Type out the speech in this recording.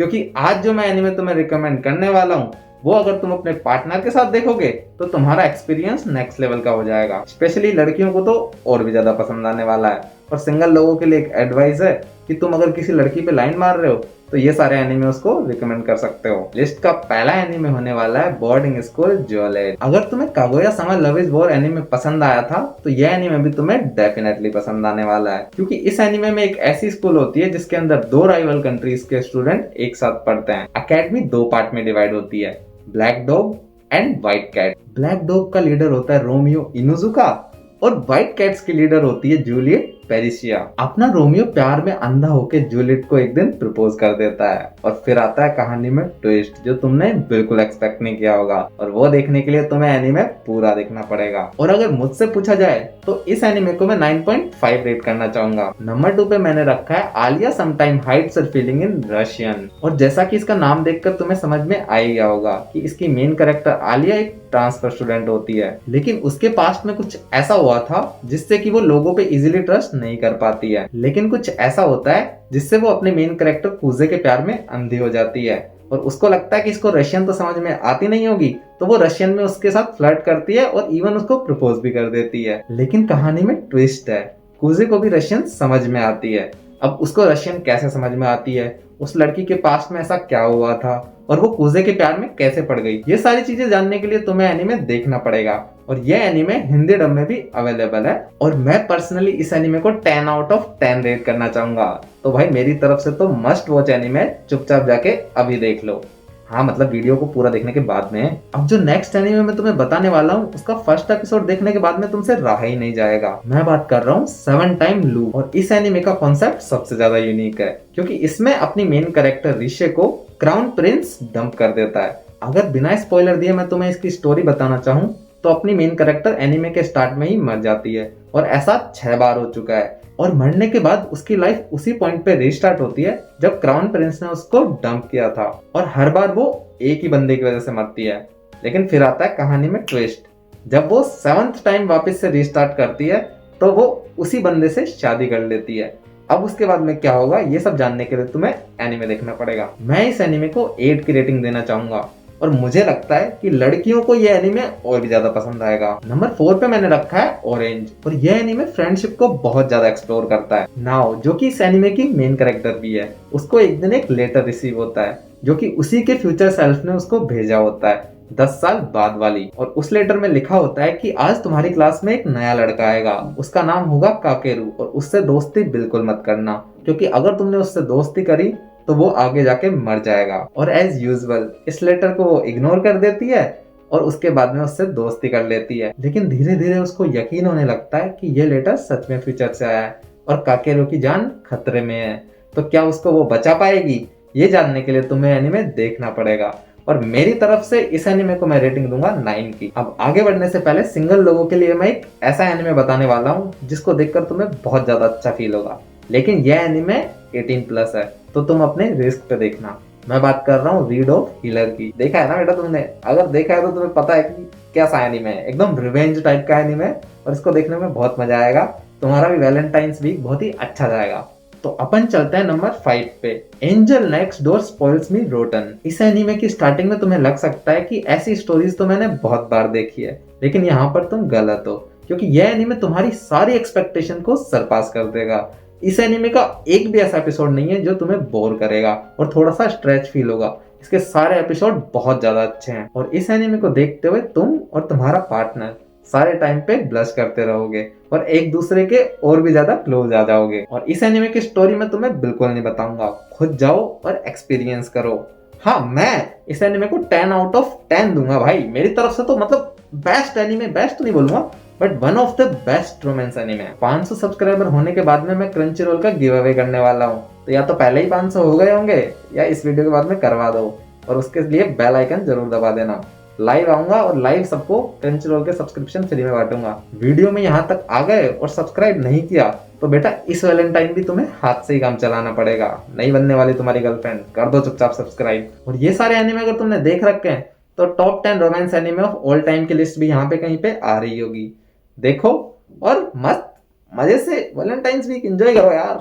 क्योंकि आज जो मैं एनिमे तुम्हें रिकमेंड करने वाला हूँ वो अगर तुम अपने पार्टनर के साथ देखोगे तो तुम्हारा एक्सपीरियंस नेक्स्ट लेवल का हो जाएगा। स्पेशली लड़कियों को तो और भी ज्यादा पसंद आने वाला है। और सिंगल लोगों के लिए एक एडवाइस है कि तुम अगर किसी लड़की पे लाइन मार रहे हो तो ये सारे एनिमे उसको रिकमेंड कर सकते हो। लिस्ट का पहला एनिमे होने वाला है बोर्डिंग स्कूल ज्वेलरी। अगर तुम्हें Kaguya sama love is war anime पसंद आया था तो यह एनिमे भी तुम्हें डेफिनेटली पसंद आने वाला है, क्योंकि इस एनिमे में एक ऐसी स्कूल होती है जिसके अंदर दो राइवल कंट्रीज के स्टूडेंट एक साथ पढ़ते हैं। अकेडमी दो पार्ट में डिवाइड होती है, black dog and white cat. Black dog का लीडर होता है रोमियो इनुजुका और व्हाइट कैट्स की लीडर होती है जूलियट पेरिसिया। अपना रोमियो प्यार में अंधा होकर जूलियट को एक दिन प्रपोज कर देता है और फिर आता है कहानी में ट्विस्ट जो तुमने बिल्कुल एक्सपेक्ट नहीं किया होगा, और वो देखने के लिए तुम्हें एनीमे पूरा देखना पड़ेगा। और अगर मुझसे पूछा जाए तो इस एनीमे को मैं 9.5 रेट करना चाहूंगा। नंबर 2 पे मैंने रखा है Alia sometime hides her feeling in Russian. और जैसा कि इसका नाम देखकर तुम्हें समझ में आ ही गया होगा कि इसकी मेन कैरेक्टर आलिया एक ट्रांसफर स्टूडेंट होती है, लेकिन उसके पास्ट में कुछ ऐसा हुआ था जिससे कि वो लोगों पे इजीली ट्रस्ट नहीं कर पाती है। लेकिन कुछ ऐसा होता है जिससे वो अपने मेन कैरेक्टर कुजे के प्यार में अंधी हो जाती है और उसको लगता है कि इसको रशियन तो समझ में आती नहीं होगी, तो वो रशियन में उसके साथ फ्लर्ट करती है और इवन उसको प्रपोज भी कर देती है। लेकिन कहानी में ट्विस्ट है, कुजे को भी रशियन समझ में आती है। अब उसको रशियन कैसे समझ में आती है, उस लड़की के पास्ट में ऐसा क्या हुआ था और वो कुजे के प्यार में कैसे पड़ गई, ये सारी चीजें जानने के लिए तुम्हें एनीमे देखना पड़ेगा। और ये एनीमे हिंदी डब में भी अवेलेबल है और मैं पर्सनली इस एनीमे को 10 आउट ऑफ 10 रेट करना चाहूंगा। तो भाई मेरी तरफ से तो मस्ट वॉच एनीमे, चुपचाप जाके अभी देख लो। हाँ मतलब वीडियो को पूरा देखने के बाद में। अब जो नेक्स्ट एनीमे मैं तुम्हें बताने वाला हूँ उसका फर्स्ट एपिसोड देखने के बाद में तुमसे रहा ही नहीं जाएगा। मैं बात कर रहा हूँ 7 टाइम लूप। और इस एनीमे का कॉन्सेप्ट सबसे ज्यादा यूनिक है क्योंकि इसमें अपनी मेन कैरेक्टर रिशे को क्राउन प्रिंस डंप कर देता है। अगर बिना स्पॉइलर दिए मैं तुम्हें इसकी स्टोरी बताना चाहूँ तो अपनी मेन कैरेक्टर एनीमे के स्टार्ट में ही मर जाती है और ऐसा 6 बार हो चुका है। और मरने के बाद उसकी लाइफ उसी पॉइंट पे रीस्टार्ट होती है जब क्राउन प्रिंस ने उसको डंप किया था, और हर बार वो एक ही बंदे की वजह से मरती है। लेकिन फिर आता है कहानी में ट्विस्ट, जब वो 7th टाइम वापस से रीस्टार्ट करती है तो वो उसी बंदे से शादी कर लेती है। अब उसके बाद में क्या होगा ये सब जानने के लिए तुम्हें एनीमे देखना पड़ेगा। मैं इस एनीमे को 8 की रेटिंग देना चाहूंगा और मुझे लगता है कि लड़कियों को ये एनीमे और भी ज्यादा पसंद आएगा। नंबर 4 पे मैंने रखा है ऑरेंज, और ये एनीमे फ्रेंडशिप को बहुत ज्यादा एक्सप्लोर करता है। नाओ जो कि इस एनीमे की मेन कैरेक्टर भी है, उसको एक दिन एक लेटर रिसीव होता है जो कि उसी के फ्यूचर सेल्फ ने उसको भेजा होता है 10 साल बाद वाली। और उस लेटर में लिखा होता है कि आज तुम्हारी क्लास में एक नया लड़का आएगा, उसका नाम होगा काकेरू, और उससे दोस्ती बिल्कुल मत करना क्योंकि अगर तुमने उससे दोस्ती करी तो वो आगे जाके मर जाएगा। और एज यूजुअल इस लेटर को वो इग्नोर कर देती है और उसके बाद में उससे दोस्ती कर लेती है। लेकिन धीरे धीरे उसको यकीन होने लगता है कि ये लेटर सच में फ्यूचर से आया है और काकेरू की जान खतरे में है। तो क्या उसको वो बचा पाएगी, ये जानने के लिए तुम्हें एनीमे देखना पड़ेगा। और मेरी तरफ से इस एनीमे को मैं रेटिंग दूंगा 9 की। अब आगे बढ़ने से पहले सिंगल लोगों के लिए मैं एक ऐसा एनीमे बताने वाला हूँ जिसको देखकर तुम्हें बहुत ज्यादा अच्छा फील होगा, लेकिन यह एनीमे 18+ है तो तुम अपने रिस्क पे देखना। मैं बात कर रहा हूँ रीड ऑफ हीलर की। देखा है ना बेटा तुमने? अगर देखा है तो तुम्हें पता है कि कैसा एनीमे है, एकदम रिवेंज टाइप का एनीमे है और इसको देखने में बहुत मजा आएगा। तुम्हारा भी वैलेंटाइंस वीक बहुत ही अच्छा जाएगा। तो अपन चलते हैं नंबर 5 पे, एंजल नेक्स्ट डोर स्पॉइल्स मी रोटन। इस एनीमे की स्टार्टिंग में तुम्हें लग सकता है कि ऐसी स्टोरीज तो मैंने बहुत बार देखी है, लेकिन यहाँ पर तुम गलत हो क्योंकि यह एनीमे तुम्हारी सारी एक्सपेक्टेशन को सरपास कर देगा। इस एनीमे का एक भी ऐसा एपिसोड नहीं है जो तुम्हें बोर करेगा और थोड़ा सा स्ट्रेच फील होगा। इसके सारे एपिसोड बहुत ज्यादा अच्छे हैं और इस एनीमे को देखते हुए तुम और तुम्हारा पार्टनर सारे टाइम पे ब्लश करते रहोगे और एक दूसरे के और भी ज्यादा क्लोज आ जाओगे। और इस एनीमे की स्टोरी में तुम्हें बिल्कुल नहीं बताऊंगा, खुद जाओ और एक्सपीरियंस करो। हाँ मैं इस एनीमे को 10 आउट ऑफ 10 दूंगा भाई, मेरी तरफ से तो मतलब बेस्ट एनीमे, बेस्ट तो नहीं बोलूंगा but one of the best romance anime. 500 subscriber होने के बाद में मैं क्रंची रोल का गिव अवे करने वाला हूँ, तो या तो पहले ही 500 हो गए होंगे या इस वीडियो के बाद में करवा दो, और उसके लिए बेल आइकन जरूर दबा देना। लाइव आऊंगा और लाइव सबको क्रंची रोल के सब्सक्रिप्शन फ्री में बांटूंगा। वीडियो में यहाँ तक आ गए और सब्सक्राइब नहीं किया तो बेटा इस वैलेंटाइन भी तुम्हें हाथ से ही काम चलाना पड़ेगा, नहीं बनने वाली तुम्हारी गर्लफ्रेंड, कर दो चुपचाप सब्सक्राइब। और ये सारे एनीमे अगर तुमने देख रखे हैं तो top 10 romance anime of all time की लिस्ट भी यहाँ पे कहीं पे आ रही होगी। देखो और मस्त मजे से वैलेंटाइंस वीक एंजॉय करो यार।